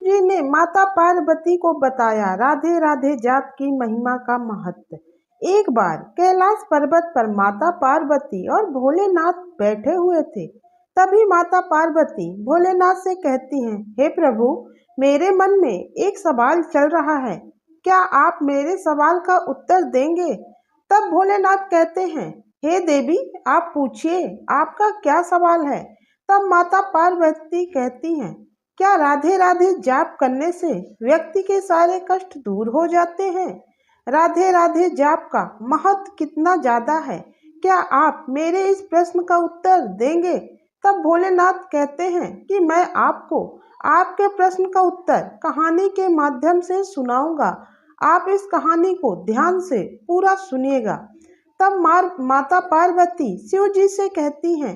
जी ने माता पार्वती को बताया राधे राधे जाप की महिमा का महत्व। एक बार कैलाश पर्वत पर माता पार्वती और भोलेनाथ बैठे हुए थे। तभी माता पार्वती भोलेनाथ से कहती हैं, हे प्रभु, मेरे मन में एक सवाल चल रहा है, क्या आप मेरे सवाल का उत्तर देंगे? तब भोलेनाथ कहते हैं, हे देवी, आप पूछिए, आपका क्या सवाल है? तब माता पार्वती कहती हैं, क्या राधे राधे जाप करने से व्यक्ति के सारे कष्ट दूर हो जाते हैं? राधे राधे जाप का महत्व कितना ज्यादा है, क्या आप मेरे इस प्रश्न का उत्तर देंगे? तब भोलेनाथ कहते हैं कि मैं आपको आपके प्रश्न का उत्तर कहानी के माध्यम से सुनाऊंगा। आप इस कहानी को ध्यान से पूरा सुनिएगा। तब माता पार्वती शिव जी से कहती हैं,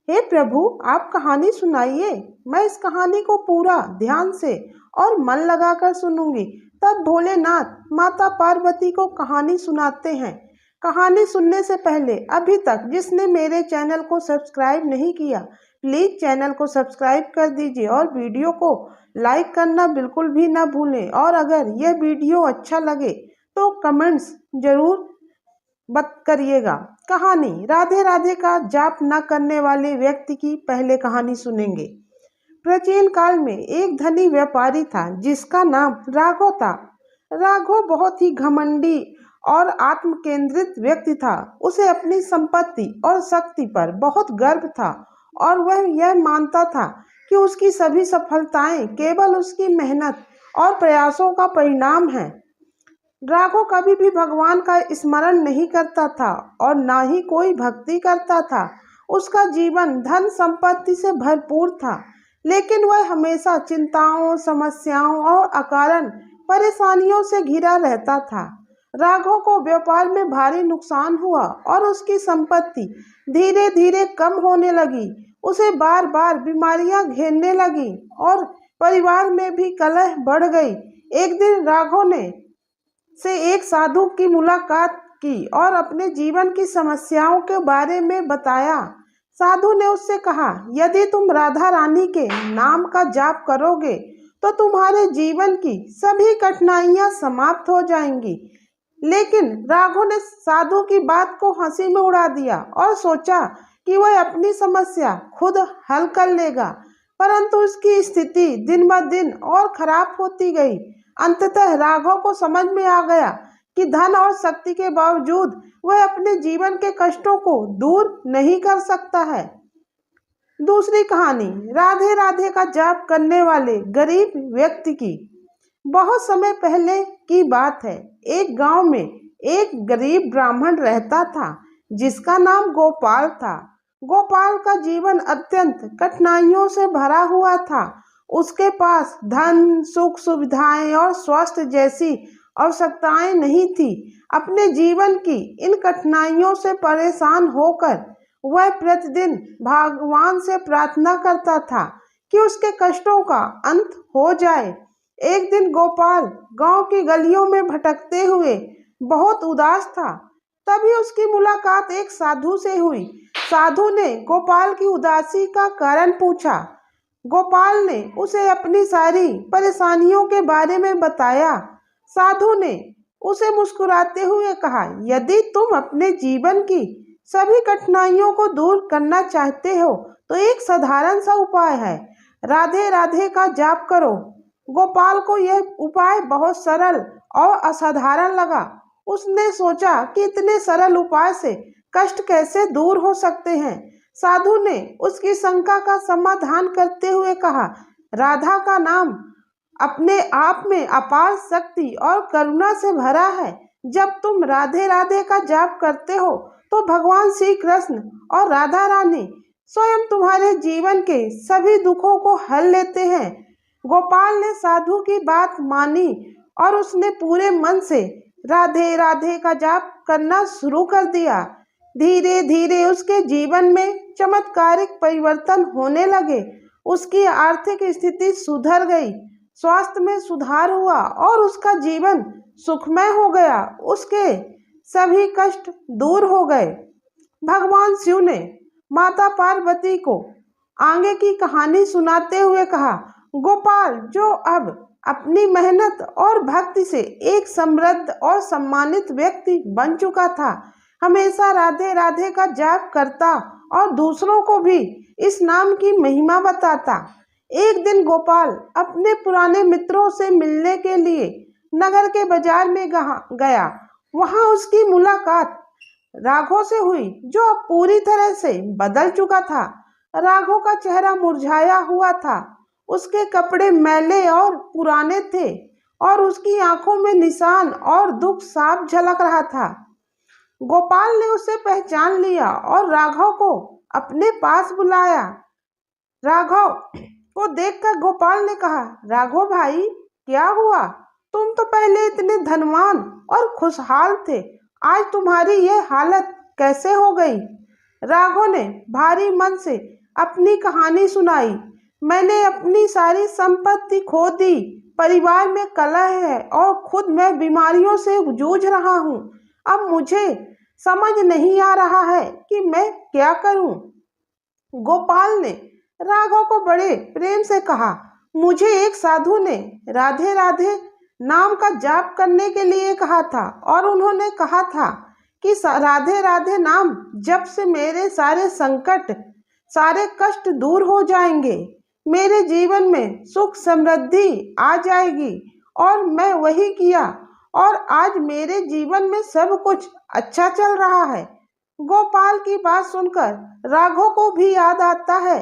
हे प्रभु, आप कहानी सुनाइए, मैं इस कहानी को पूरा ध्यान से और मन लगाकर सुनूंगी। तब भोलेनाथ माता पार्वती को कहानी सुनाते हैं। कहानी सुनने से पहले अभी तक जिसने मेरे चैनल को सब्सक्राइब नहीं किया, प्लीज चैनल को सब्सक्राइब कर दीजिए और वीडियो को लाइक करना बिल्कुल भी ना भूलें। और अगर यह वीडियो अच्छा लगे तो कमेंट्स जरूर करिएगा। कहानी राधे राधे का जाप न करने वाले व्यक्ति की पहले कहानी सुनेंगे। प्राचीन काल में एक धनी व्यापारी था जिसका नाम राघव था। राघव बहुत ही घमंडी और आत्म केंद्रित व्यक्ति था। उसे अपनी संपत्ति और शक्ति पर बहुत गर्व था और वह यह मानता था कि उसकी सभी सफलताएं केवल उसकी मेहनत और प्रयासों का परिणाम है। राघव कभी भी भगवान का स्मरण नहीं करता था और ना ही कोई भक्ति करता था। उसका जीवन धन संपत्ति से भरपूर था, लेकिन वह हमेशा चिंताओं, समस्याओं और अकारण परेशानियों से घिरा रहता था। राघव को व्यापार में भारी नुकसान हुआ और उसकी संपत्ति धीरे धीरे कम होने लगी। उसे बार बार बीमारियां घेरने लगी और परिवार में भी कलह बढ़ गई। एक दिन राघव ने से एक साधु की मुलाकात की और अपने जीवन की समस्याओं के बारे में बताया। साधु ने उससे कहा, यदि तुम राधा रानी के नाम का जाप करोगे तो तुम्हारे जीवन की सभी कठिनाइयां समाप्त हो जाएंगी। लेकिन राघव ने साधु की बात को हंसी में उड़ा दिया और सोचा कि वह अपनी समस्या खुद हल कर लेगा, परंतु उसकी स्थिति दिन ब दिन और खराब होती गई। अंततः राघव को समझ में आ गया कि धन और शक्ति के बावजूद वह अपने जीवन के कष्टों को दूर नहीं कर सकता है। दूसरी कहानी राधे राधे का जाप करने वाले गरीब व्यक्ति की। बहुत समय पहले की बात है। एक गांव में एक गरीब ब्राह्मण रहता था जिसका नाम गोपाल था। गोपाल का जीवन अत्यंत कठिनाइयों से भरा हुआ था। उसके पास धन, सुख सुविधाएं और स्वास्थ्य जैसी आवश्यकताएं नहीं थी। अपने जीवन की इन कठिनाइयों से परेशान होकर वह प्रतिदिन भगवान से प्रार्थना करता था कि उसके कष्टों का अंत हो जाए। एक दिन गोपाल गांव की गलियों में भटकते हुए बहुत उदास था। तभी उसकी मुलाकात एक साधु से हुई। साधु ने गोपाल की उदासी का कारण पूछा। गोपाल ने उसे अपनी सारी परेशानियों के बारे में बताया। साधु ने उसे मुस्कुराते हुए कहा, यदि तुम अपने जीवन की सभी कठिनाइयों को दूर करना चाहते हो तो एक साधारण सा उपाय है, राधे राधे का जाप करो। गोपाल को यह उपाय बहुत सरल और असाधारण लगा। उसने सोचा कि इतने सरल उपाय से कष्ट कैसे दूर हो सकते हैं। साधु ने उसकी शंका का समाधान करते हुए कहा, राधा का नाम अपने आप में अपार शक्ति और करुणा से भरा है। जब तुम राधे राधे का जाप करते हो तो भगवान श्री कृष्ण और राधा रानी स्वयं तुम्हारे जीवन के सभी दुखों को हल लेते हैं। गोपाल ने साधु की बात मानी और उसने पूरे मन से राधे राधे का जाप करना शुरू कर दिया। धीरे धीरे उसके जीवन में चमत्कारिक परिवर्तन होने लगे। उसकी आर्थिक स्थिति सुधर गई, स्वास्थ्य में सुधार हुआ और उसका जीवन सुखमय हो गया। उसके सभी कष्ट दूर हो गए। भगवान शिव ने माता पार्वती को आगे की कहानी सुनाते हुए कहा, गोपाल, जो अब अपनी मेहनत और भक्ति से एक समृद्ध और सम्मानित व्यक्ति बन चुका था, हमेशा राधे राधे का जाप करता और दूसरों को भी इस नाम की महिमा बताता। एक दिन गोपाल अपने पुराने मित्रों से मिलने के लिए नगर के बाजार में गया। वहां उसकी मुलाकात राघव से हुई, जो अब पूरी तरह से बदल चुका था। राघव का चेहरा मुरझाया हुआ था, उसके कपड़े मैले और पुराने थे और उसकी आंखों में निशान और दुख साफ झलक रहा था। गोपाल ने उसे पहचान लिया और राघव को अपने पास बुलाया। राघव को देखकर गोपाल ने कहा, राघव भाई, क्या हुआ? तुम तो पहले इतने धनवान और खुशहाल थे, आज तुम्हारी ये हालत कैसे हो गई? राघव ने भारी मन से अपनी कहानी सुनाई। मैंने अपनी सारी संपत्ति खो दी, परिवार में कलह है और खुद मैं बीमारियों से जूझ रहा हूँ। अब मुझे समझ नहीं आ रहा है कि मैं क्या करूं। गोपाल ने राघव को बड़े प्रेम से कहा, मुझे एक साधु ने राधे राधे नाम का जाप करने के लिए कहा था और उन्होंने कहा था कि राधे राधे नाम जप से मेरे सारे संकट, सारे कष्ट दूर हो जाएंगे, मेरे जीवन में सुख समृद्धि आ जाएगी। और मैं वही किया और आज मेरे जीवन में सब कुछ अच्छा चल रहा है। गोपाल की बात सुनकर राघव को भी याद आता है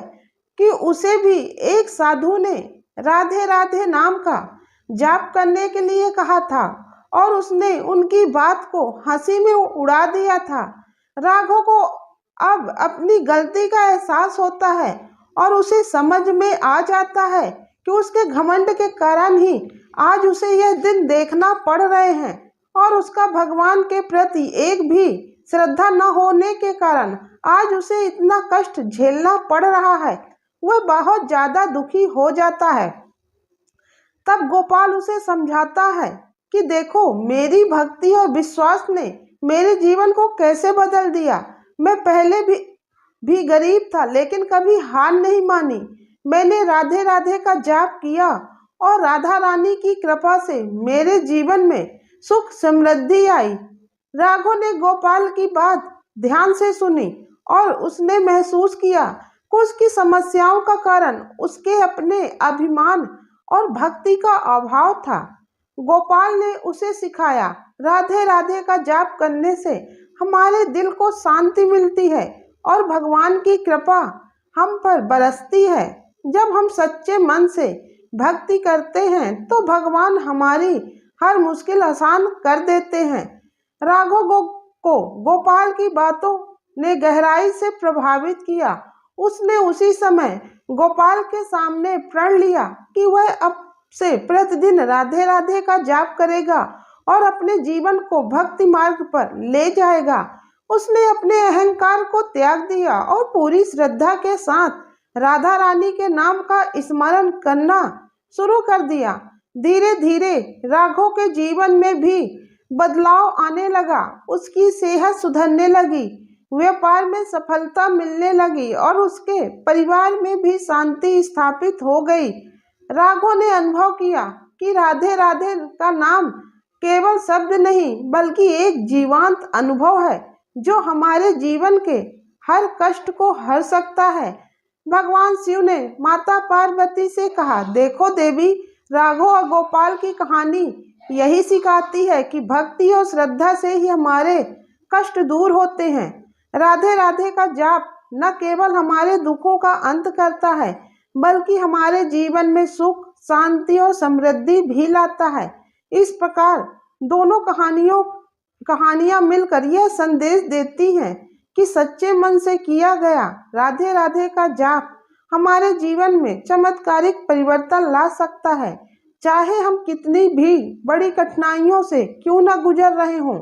कि उसे भी एक साधु ने राधे राधे नाम का जाप करने के लिए कहा था और उसने उनकी बात को हंसी में उड़ा दिया था। राघव को अब अपनी गलती का एहसास होता है और उसे समझ में आ जाता है कि उसके घमंड के कारण ही आज उसे यह दिन देखना पड़ रहे हैं और उसका भगवान के प्रति एक भी श्रद्धा न होने के कारण आज उसे इतना कष्ट झेलना पड़ रहा है। वह बहुत ज्यादा दुखी हो जाता है। तब गोपाल उसे समझाता है कि देखो, मेरी भक्ति और विश्वास ने मेरे जीवन को कैसे बदल दिया। मैं पहले भी गरीब था, लेकिन कभी हार नहीं मानी। मैंने राधे राधे का जाप किया और राधा रानी की कृपा से मेरे जीवन में सुख समृद्धि आई। राघव ने गोपाल की बात ध्यान से सुनी और उसने महसूस किया कि उसकी समस्याओं का कारण उसके अपने अभिमान और भक्ति का अभाव था। गोपाल ने उसे सिखाया, राधे राधे का जाप करने से हमारे दिल को शांति मिलती है और भगवान की कृपा हम पर बरसती है। जब हम सच्चे मन से भक्ति करते हैं तो भगवान हमारी हर मुश्किल आसान कर देते हैं। राघव को गोपाल की बातों ने गहराई से प्रभावित किया। उसने उसी समय गोपाल के सामने प्रण लिया कि वह अब से प्रतिदिन राधे राधे का जाप करेगा और अपने जीवन को भक्ति मार्ग पर ले जाएगा। उसने अपने अहंकार को त्याग दिया और पूरी श्रद्धा के साथ राधा रानी के नाम का स्मरण करना शुरू कर दिया। धीरे धीरे राघव के जीवन में भी बदलाव आने लगा। उसकी सेहत सुधरने लगी, व्यापार में सफलता मिलने लगी और उसके परिवार में भी शांति स्थापित हो गई। राघव ने अनुभव किया कि राधे राधे का नाम केवल शब्द नहीं बल्कि एक जीवंत अनुभव है जो हमारे जीवन के हर कष्ट को हर सकता है। भगवान शिव ने माता पार्वती से कहा, देखो देवी, राघव और गोपाल की कहानी यही सिखाती है कि भक्ति और श्रद्धा से ही हमारे कष्ट दूर होते हैं। राधे राधे का जाप न केवल हमारे दुखों का अंत करता है बल्कि हमारे जीवन में सुख, शांति और समृद्धि भी लाता है। इस प्रकार दोनों कहानियां मिलकर यह संदेश देती हैं कि सच्चे मन से किया गया राधे राधे का जाप हमारे जीवन में चमत्कारिक परिवर्तन ला सकता है, चाहे हम कितनी भी बड़ी कठिनाइयों से क्यों न गुजर रहे हों।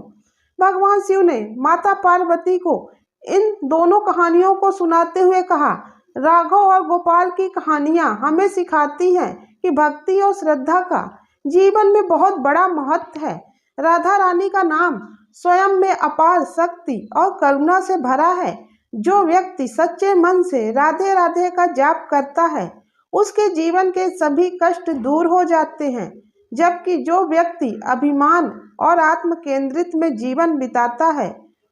भगवान शिव ने माता पार्वती को इन दोनों कहानियों को सुनाते हुए कहा, राघव और गोपाल की कहानियां हमें सिखाती हैं कि भक्ति और श्रद्धा का जीवन में बहुत बड़ा महत्व है। राधा रानी का नाम स्वयं में अपार शक्ति और करुणा से भरा है। जो व्यक्ति सच्चे मन से राधे राधे का जाप करता है उसके जीवन के सभी कष्ट दूर हो जाते हैं, जबकि जो व्यक्ति अभिमान और आत्म केंद्रित में जीवन बिताता है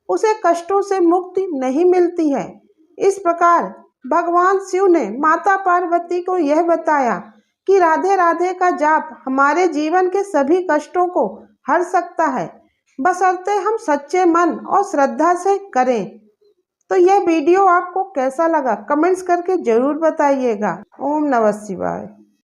उसे कष्टों से मुक्ति नहीं मिलती है। इस प्रकार भगवान शिव ने माता पार्वती को यह बताया कि राधे राधे का जाप हमारे जीवन के सभी कष्टों को हर सकता है, बशर्ते हम सच्चे मन और श्रद्धा से करें। तो यह वीडियो आपको कैसा लगा कमेंट्स करके जरूर बताइएगा। ओम नमः शिवाय।